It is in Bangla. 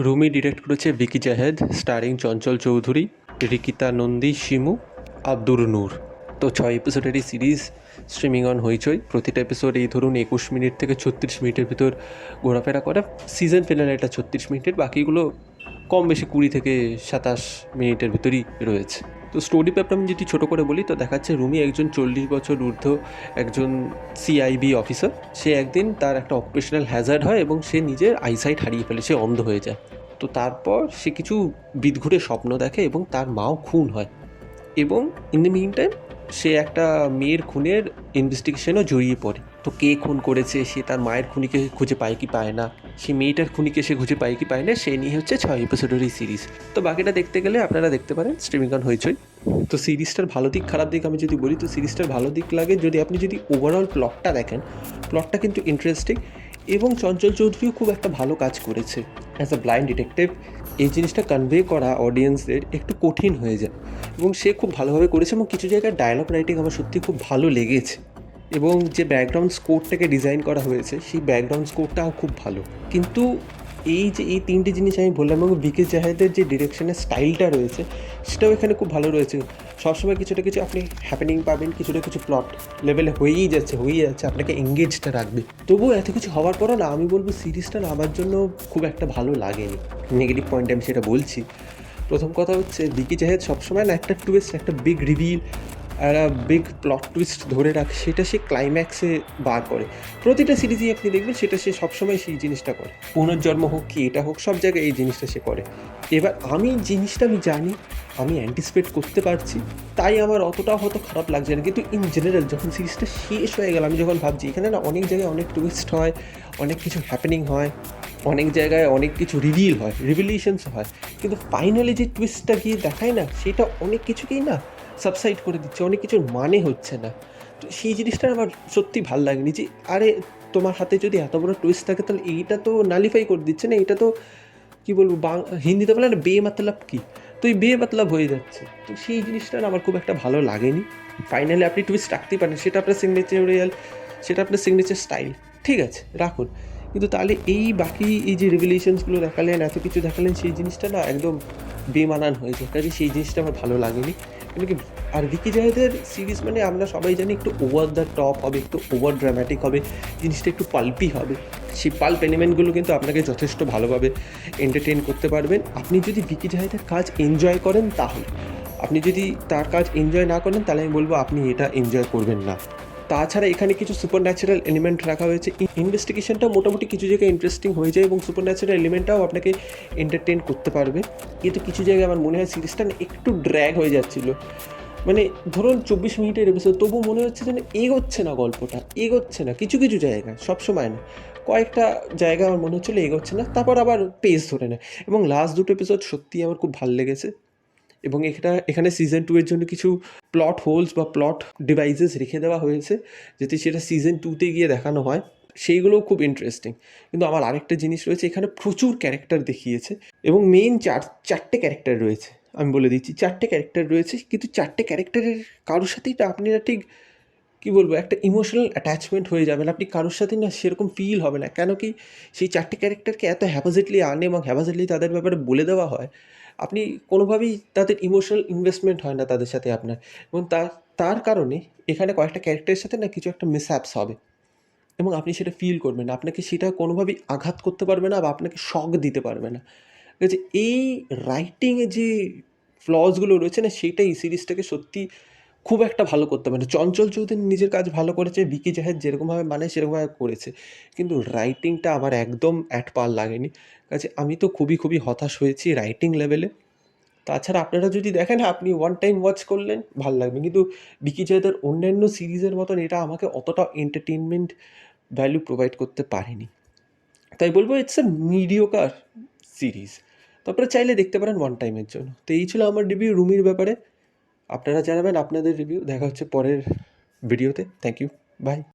রুমি ডিরেক্ট করেছে ভিকি জাহেদ, স্টারিং চঞ্চল চৌধুরী, রিকিতা নন্দী, শিমু, আব্দুর নূর। তো 6 এপিসোডের এই সিরিজ স্ট্রিমিং অন হইচই। প্রতিটা এপিসোড এই ধরুন 21 মিনিট থেকে 36 মিনিটের ভিতর ঘোরাফেরা করে। সিজন ফিনালে এটা 36 মিনিটের, বাকিগুলো কম বেশি 20 থেকে 27 মিনিটের ভিতরই রয়েছে। তো স্টোরি পেপার আমি যদি ছোটো করে বলি, তো দেখাচ্ছে রুমি একজন 40 বছর ঊর্ধ্ব একজন সিআইবি অফিসার। সে একদিন তার একটা অকুপেশনাল হ্যাজার্ড হয় এবং সে নিজের আইসাইট হারিয়ে ফেলে, সে অন্ধ হয়ে যায়। তো তারপর সে কিছু বিদঘুটে স্বপ্ন দেখে এবং তার মাও খুন হয়। এবং ইন দ্য মিন টাইম সে একটা মেয়ের খুনের ইনভেস্টিগেশনও জড়িয়ে পড়ে। তো কে খুন করেছে, সে তার মায়ের খুনিকে খুঁজে পায় কি পায় না, সে মেয়েটার খুনিকে সে খুঁজে পায় কি পায় না, সে নিয়ে হচ্ছে 6 এপিসোডের এই সিরিজ। তো বাকিটা দেখতে গেলে আপনারা দেখতে পারেন স্ট্রিমিং অন হইচই। তো সিরিজটার ভালো দিক খারাপ দিক আমি যদি বলি, তো সিরিজটার ভালো দিক লাগে যদি আপনি যদি ওভারঅল প্লটটা দেখেন, প্লটটা কিন্তু ইন্টারেস্টিং এবং চঞ্চল চৌধুরীও খুব একটা ভালো কাজ করেছে অ্যাজ আ ব্লাইন্ড ডিটেকটিভ। এই জিনিসটা কনভে করা অডিয়েন্সদের একটু কঠিন হয়ে যায় এবং সে খুব ভালোভাবে করেছে এবং কিছু জায়গায় ডায়লগ রাইটিং আমার সত্যি খুব ভালো লেগেছে এবং যে ব্যাকগ্রাউন্ড স্কোরটাকে ডিজাইন করা হয়েছে সেই ব্যাকগ্রাউন্ড স্কোরটাও খুব ভালো। কিন্তু এই যে এই তিনটে জিনিস আমি বললাম এবং ভিকি জাহেদের যে ডিরেকশনের স্টাইলটা রয়েছে সেটাও এখানে খুব ভালো রয়েছে। সবসময় কিছুটা কিছু আপনি হ্যাপেনিং পাবেন, কিছুটা কিছু প্লট লেভেলে হয়েই যাচ্ছে আপনাকে এঙ্গেজটা রাখবে। তবুও এত কিছু হওয়ার পরও না, আমি বলবো সিরিজটা না আমার জন্য খুব একটা ভালো লাগেনি। নেগেটিভ পয়েন্ট আমি সেটা বলছি। প্রথম কথা হচ্ছে ভিকি জাহেদ সবসময় না একটা টুইস্ট, একটা বিগ রিভিল, একটা বিগ প্লট টুইস্ট ধরে রাখে, সেটা সে ক্লাইম্যাক্সে বার করে। প্রতিটা সিরিজেই আপনি দেখবেন সেটা সে সবসময় সেই জিনিসটা করে। পুনর্জন্ম হোক কি এটা হোক, সব জায়গায় এই জিনিসটা সে করে। এবার আমি জিনিসটা আমি জানি, আমি অ্যান্টিসিপেট করতে পারছি, তাই আমার অতটাও হয়তো খারাপ লাগছে না। কিন্তু ইন জেনারেল যখন সিরিজটা শেষ হয়ে গেল, আমি যখন ভাবছি এখানে না অনেক জায়গায় অনেক টুইস্ট হয়, অনেক কিছু হ্যাপেনিং হয়, অনেক জায়গায় অনেক কিছু রিভিল হয়, রিভিলেশনস হয়, কিন্তু ফাইনালি যে টুইস্টটা গিয়ে দেখায় না, সেটা অনেক কিছুকেই না সাবসাইড করে দিচ্ছে, অনেক কিছুর মানে হচ্ছে না। তো সেই জিনিসটা আমার সত্যি ভাল লাগেনি যে আরে তোমার হাতে যদি এত বড় টুইস্ট থাকে তাহলে এইটা তো নালিফাই করে দিচ্ছে না, এটা তো কী বলবো, হিন্দিতে বলে না বেমাতলাব কি, তো এই বেমাতলাব হয়ে যাচ্ছে। তো সেই জিনিসটা আমার খুব একটা ভালো লাগেনি। ফাইনালি আপনি টুইস্ট রাখতেই পারেন, সেটা আপনার সিগনেচারিয়াল, সেটা আপনার সিগনেচার স্টাইল, ঠিক আছে রাখুন, কিন্তু তাহলে এই বাকি এই যে রিভিলেশনসগুলো দেখালেন, এত কিছু দেখালেন, সেই জিনিসটা না একদম বেমানান হয়ে যায়। কাজে সেই জিনিসটা আমার ভালো লাগেনি। কিন্তু কি, আর ভিকি জাহেদের সিরিজ মানে আমরা সবাই জানি একটু ওভার দ্য টপ হবে, একটু ওভার ড্রামাটিক হবে, জিনিসটা একটু পাল্পি হবে। সেই পাল্প এলিমেন্টগুলো কিন্তু আপনাকে যথেষ্ট ভালোভাবে এন্টারটেন করতে পারবেন আপনি যদি ভিকি জাহেদের কাজ এনজয় করেন। তাহলে আপনি যদি তার কাজ এনজয় না করেন, তাহলে আমি বলবো আপনি এটা এনজয় করবেন না। তাছাড়া এখানে কিছু সুপার ন্যাচারাল এলিমেন্ট রাখা হয়েছে। ইনভেস্টিগেশনটা মোটামুটি কিছু জায়গায় ইন্টারেস্টিং হয়ে যায় এবং সুপার ন্যাচারাল এলিমেন্টটাও আপনাকে এন্টারটেন করতে পারবে। কিন্তু কিছু জায়গায় আমার মনে হয় সিরিজটা একটু ড্র্যাগ হয়ে যাচ্ছিলো। মানে ধরুন 24 মিনিটের এপিসোড, তবু মনে হচ্ছে যেন এগোচ্ছে না, গল্পটা এগোচ্ছে না কিছু কিছু জায়গায়, সবসময় না, কয়েকটা জায়গায় আমার মনে হচ্ছিলো এগোচ্ছে না, তারপর আবার পেস ধরে নেয়। এবং লাস্ট দুটো এপিসোড সত্যিই আমার খুব ভালো লেগেছে এবং এখানে সিজন 2 এর জন্য কিছু প্লট হোলস বা প্লট ডিভাইসেস রেখে দেওয়া হয়েছে যাতে সেটা সিজন 2তে গিয়ে দেখানো হয়, সেইগুলোও খুব ইন্টারেস্টিং। কিন্তু আমার আরেকটা জিনিস রয়েছে, এখানে প্রচুর ক্যারেক্টার দেখিয়েছে এবং মেইন চারটে ক্যারেক্টার রয়েছে। আমি বলে দিচ্ছি, 4টে ক্যারেক্টার রয়েছে, কিন্তু 4টে ক্যারেক্টারের কারোর সাথেই আপনারা ঠিক কী বলবো, একটা ইমোশনাল অ্যাটাচমেন্ট হয়ে যাবেন, আপনি কারোর সাথে না সেরকম ফিল হবে না। কেন কি, সেই 4টে ক্যারেক্টারকে এত হ্যাপাজেটলি আনে এবং হ্যাপাজেটলি তাদের ব্যাপারে বলে দেওয়া হয়, আপনি কোনোভাবেই তাদের ইমোশনাল ইনভেস্টমেন্ট হয় না তাদের সাথে আপনার। এবং তার কারণে এখানে কয়েকটা ক্যারেক্টারের সাথে না কিছু একটা মিসহ্যাপস হবে এবং আপনি সেটা ফিল করবেন না, আপনাকে সেটা কোনোভাবেই আঘাত করতে পারবে না বা আপনাকে শক দিতে পারবে না। ঠিক আছে, এই রাইটিংয়ে যে ফ্লসগুলো রয়েছে না, সেটাই সিরিজটাকে সত্যি খুব একটা ভালো করতে পারে। চঞ্চল চৌধুরী নিজের কাজ ভালো করেছে, ভিকি জাহেদ যেরকমভাবে মানে সেরকমভাবে করেছে, কিন্তু রাইটিংটা আমার একদম অ্যাট পার লাগেনি। কাজে আমি তো খুবই খুবই হতাশ হয়েছি রাইটিং লেভেলে। তাছাড়া আপনারা যদি দেখেন, আপনি ওয়ান টাইম ওয়াচ করলেন ভাল লাগবে, কিন্তু ভিকি জাহেদের অন্যান্য সিরিজের মতন এটা আমাকে অতটা এন্টারটেনমেন্ট ভ্যালু প্রোভাইড করতে পারেনি। তাই বলবো ইটস এ মিডিওকার সিরিজ। তো আপনারা চাইলে দেখতে পারেন ওয়ান টাইমের জন্য। তো এই ছিল আমার রিভিউ রুমির ব্যাপারে। আপনারা জানাবেন আপনাদের রিভিউ। দেখা হচ্ছে পরের ভিডিওতে। Thank you, by.